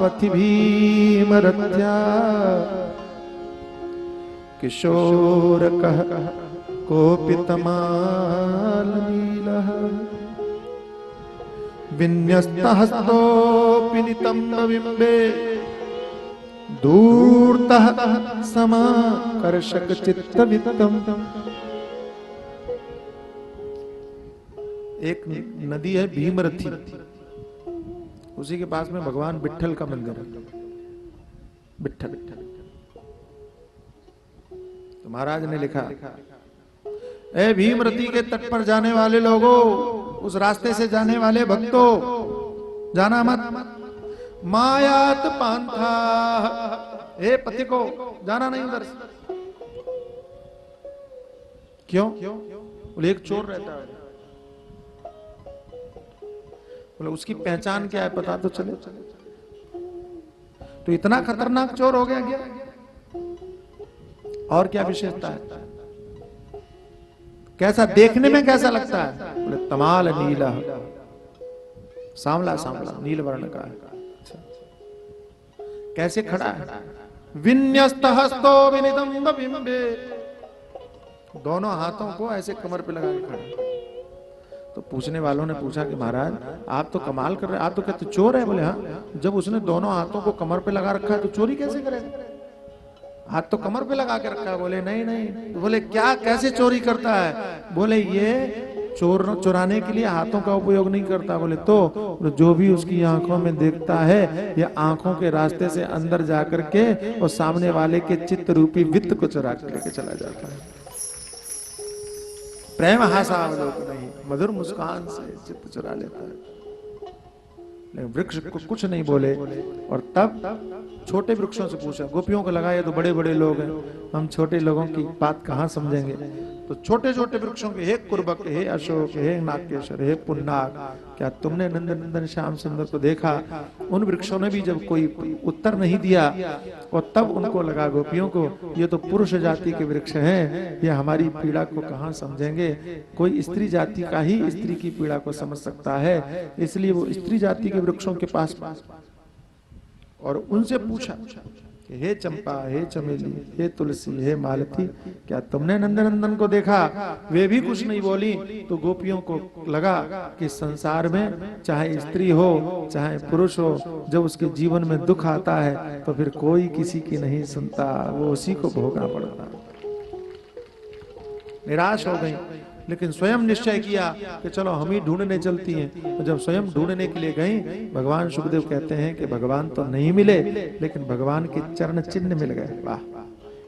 पथि भीमरथ्या किशोर कह कोपितमालनीलः विन्यस्तहस्तोऽपि नितम्बबिम्बे दूरतः समाकर्षक चित्तवित्तम्। एक नदी है भीमरथी, उसी के पास में भगवान विट्ठल का मंदिर है। विट्ठल तो महाराज ने लिखा, ए भीमरथी के तट पर जाने वाले लोगों, उस रास्ते से जाने वाले भक्तों, जाना मत, मायात पांथा, हे पति को जाना नहीं उधर से। क्यों? बोले एक चोर रहता है। बोले उसकी पहचान क्या है पता तो चले। तो इतना खतरनाक चोर हो गया क्या? और क्या विशेषता है? कैसा देखने में कैसा लगता है? बोले तमाल नीला, सांवला सांवला नील वर्ण का है। कैसे खड़ा है? विन्यस्त हस्तो विनितम्ब बिंबे, दोनों हाथों को ऐसे कमर पे लगा के खड़ा। तो पूछने वालों ने पूछा कि महाराज आप तो कमाल कर रहे हैं, आप तो कहते चोर है। बोले हाँ, जब उसने दोनों हाथों को कमर पे लगा रखा है तो चोरी कैसे करेगा? हाथ तो कमर पे लगा के रखा है। बोले नहीं नहीं। तो बोले क्या, कैसे चोरी करता है? बोले ये चुराने के लिए हाथों का उपयोग नहीं करता। बोले तो जो भी उसकी आंखों में देखता है, ये आंखों के रास्ते से अंदर जाकर के और सामने वाले के चित्त रूपी वित्त को चुरा के लेके चला जाता है। प्रेम हासावलोकनैः, मधुर मुस्कान से चित्त चुरा लेता है। लेकिन वृक्ष को कुछ नहीं बोले। और तब छोटे वृक्षों से पूछा, गोपियों को लगा ये तो बड़े बड़े लोग हैं, हम छोटे लोगों की बात कहां समझेंगे। तो छोटे छोटे वृक्षों के, हे कुर्बक, हे अशोक, हे नागेश्वर, हे पुन्नाग, क्या तुमने नंदन श्याम सुंदर को देखा? उन वृक्षों ने भी जब कोई उत्तर नहीं दिया, और तब उनको लगा गोपियों को ये तो पुरुष जाति के वृक्ष हैं, ये हमारी पीड़ा को कहां समझेंगे। कोई स्त्री जाति का ही स्त्री की पीड़ा को समझ सकता है। इसलिए वो स्त्री जाति के वृक्षों के पास और उनसे पूछा कि हे चंपा, हे चमेली, हे तुलसी, हे मालती, क्या तुमने नंदनंदन को देखा? वे भी कुछ नहीं बोली। तो गोपियों को लगा कि संसार में चाहे स्त्री हो चाहे पुरुष हो, जब उसके जीवन में दुख आता है तो फिर कोई किसी की नहीं सुनता, वो उसी को भोगना पड़ता। निराश हो गई, लेकिन स्वयं निश्चय किया कि चलो हम ही ढूंढने चलती हैं। तो जब स्वयं ढूंढने के लिए गई, भगवान सुखदेव कहते हैं कि भगवान तो नहीं मिले, लेकिन भगवान के चरण चिन्ह मिल गए। वाह!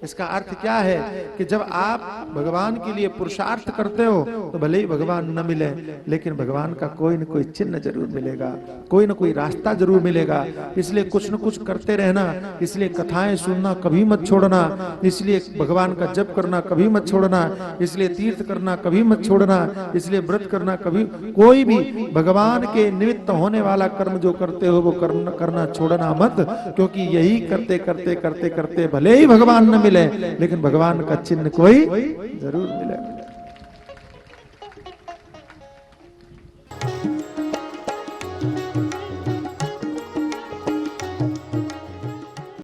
इसका अर्थ क्या है कि जब आप भगवान के लिए पुरुषार्थ करते हो तो भले ही भगवान न मिले, लेकिन भगवान का कोई न कोई चिन्ह जरूर मिलेगा, कोई न कोई रास्ता जरूर मिलेगा। इसलिए कुछ न कुछ करते रहना, इसलिए कथाएं सुनना कभी मत छोड़ना, इसलिए भगवान का जप करना कभी मत छोड़ना, इसलिए तीर्थ करना कभी मत छोड़ना, इसलिए व्रत करना कभी, कोई भी भगवान के निमित्त होने वाला कर्म जो करते हो वो करना छोड़ना मत, क्योंकि यही करते करते करते करते भले ही भगवान न मिले, लेकिन भगवान का चिन्ह कोई जरूर मिलेगा।